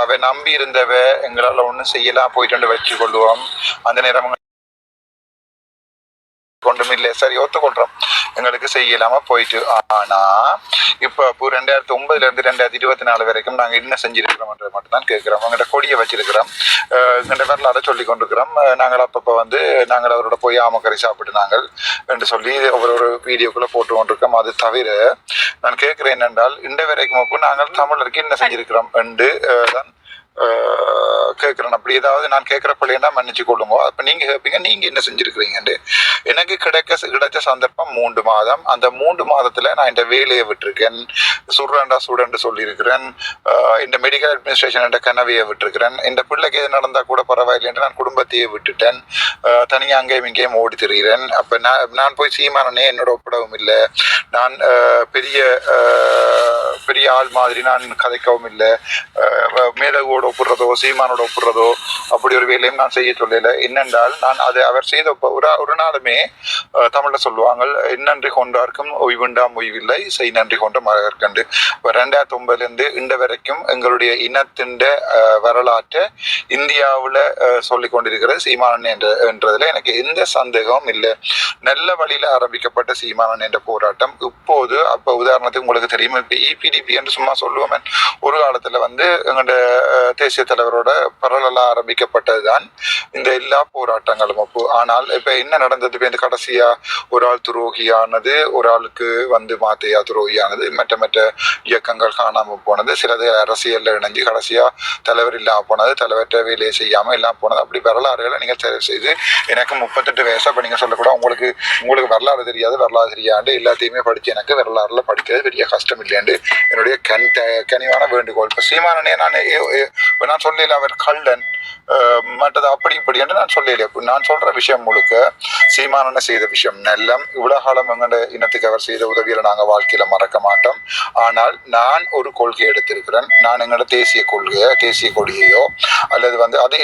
அவ நம்பி இருந்தவ எங்களால ஒண்ணும் செய்யலாம் போயிட்டு வச்சு கொள்ளுவோம். அந்த நேரம் கொண்டும் இல்லை, சரி ஒத்துக்கொள்றோம், எங்களுக்கு செய்யலாம போயிட்டு. ஆனா இப்ப 2009 இருந்து 2024 வரைக்கும் நாங்க என்ன செஞ்சிருக்கிறோம்ன்றது மட்டும் தான் கேட்கிறோம். அவங்கள்ட்ட கொடியை வச்சிருக்கிறோம், எங்கள்ட வரலாறு சொல்லி கொண்டிருக்கிறோம். நாங்கள் அப்பப்ப நாங்கள் அவரோட போய் ஆமக்கறி சாப்பிட்டு நாங்கள் என்று சொல்லி ஒவ்வொரு வீடியோக்குள்ள போட்டு கொண்டிருக்கோம். அது தவிர நான் கேட்கிறேன் என்னென்றால் இன்ற வரைக்கும் நாங்கள் தமிழருக்கு என்ன செஞ்சிருக்கிறோம் என்று தான் கேட்கிறேன். அப்படி ஏதாவது நான் கேட்கிற பிள்ளைன்னா மன்னிச்சு கொள்ளுங்க. அப்ப நீங்க கேட்பீங்க நீங்க என்ன செஞ்சிருக்கிறீங்கன்னு. எனக்கு கிடைச்ச சந்தர்ப்பம் 3 மாதம். அந்த 3 மாதத்துல நான் இந்த வேலையை விட்டுருக்கேன். சுடுண்டு சொல்லியிருக்கிறேன். இந்த மெடிக்கல் அட்மினிஸ்ட்ரேஷன் என்ற கனவையை விட்டுருக்கிறேன். இந்த பிள்ளைக்கு எது நடந்தா கூட பரவாயில்லை என்று நான் குடும்பத்தையே விட்டுட்டேன். தனியாக அங்கேயும் இங்கேயும் ஓடி திரிகிறேன். அப்ப நான் போய் சீமானனே என்னோட ஒப்படவும் இல்லை. நான் பெரிய ஆள் மாதிரி நான் கதைக்கவும் இல்லை. மேலகோட ஒப்புறதோ சீமானோட ஒப்புறதோ அப்படி ஒரு வேலையும் நான் செய்ய சொல்லல. என்னென்றால் நான் அது அவர் செய்த ஒரு நாளுமே தமிழ்ல சொல்லுவாங்க, நன்றி கொண்டார்க்கும் ஓய்வுண்டாம் ஓய்வில்லை, செய் நன்றி கொண்ட மகற்கண்டு. 2009 இன்று வரைக்கும் எங்களுடைய இனத்தின் வரலாற்றை இந்தியாவில் சொல்லிக் கொண்டிருக்கிற சீமானன் என்றதுல எனக்கு எந்த சந்தேகமும் இல்லை. நல்ல வழியில ஆரம்பிக்கப்பட்ட சீமானன் என்ற போராட்டம் இப்போது அப்ப உதாரணத்துக்கு உங்களுக்கு தெரியும், இப்ப EPDP என்று சும்மா சொல்லுவோம். ஒரு காலத்துல எங்களோட தேசிய தலைவரோட பரவலா ஆரம்பிக்கப்பட்டதுதான் இந்த எல்லா போராட்டங்களும். ஆனால் இப்ப என்ன நடந்தது, இப்ப இந்த கடைசியா ஒரு ஆள் துரோகியானது, ஒரு ஆளுக்கு மாத்தையா துரோகியானது, மற்ற இயக்கங்கள் காணாம போனது, சிலது அரசியல்ல இணைஞ்சு கடைசியா தலைவர் இல்லாம போனது, தலைவற்ற வேலையை செய்யாம எல்லாம் போனது. அப்படி வரலாறுகளை நீங்கள் தெரிவு செய்து எனக்கு 38 வயசு. அப்ப நீங்க சொல்லக்கூட உங்களுக்கு வரலாறு தெரியாது, வரலாறு தெரியாது, எல்லாத்தையுமே படிச்சு எனக்கு வரலாறுல படிக்கிறது பெரிய கஷ்டம் இல்லையாண்டு என்னுடைய கனிவான வேண்டுகோள். இப்ப சீமானனே நான் சொல்லல அவர் கள்ளன் மற்றது அப்படி இப்படி என்று நான் சொல்லல. நான் சொல்ற விஷயம் முழுக்க சீமானனை செய்த விஷயம் நல்லம். இவ்வளவு காலம் எங்கட இனத்துக்கு அவர் செய்த உதவியில நாங்க வாழ்க்கையில மறக்க மாட்டோம். ஆனால் நான் ஒரு கொள்கை எடுத்திருக்கிறேன். நான் எங்களோட தேசிய கொள்கையோ தேசிய கொடியையோ அல்லது அது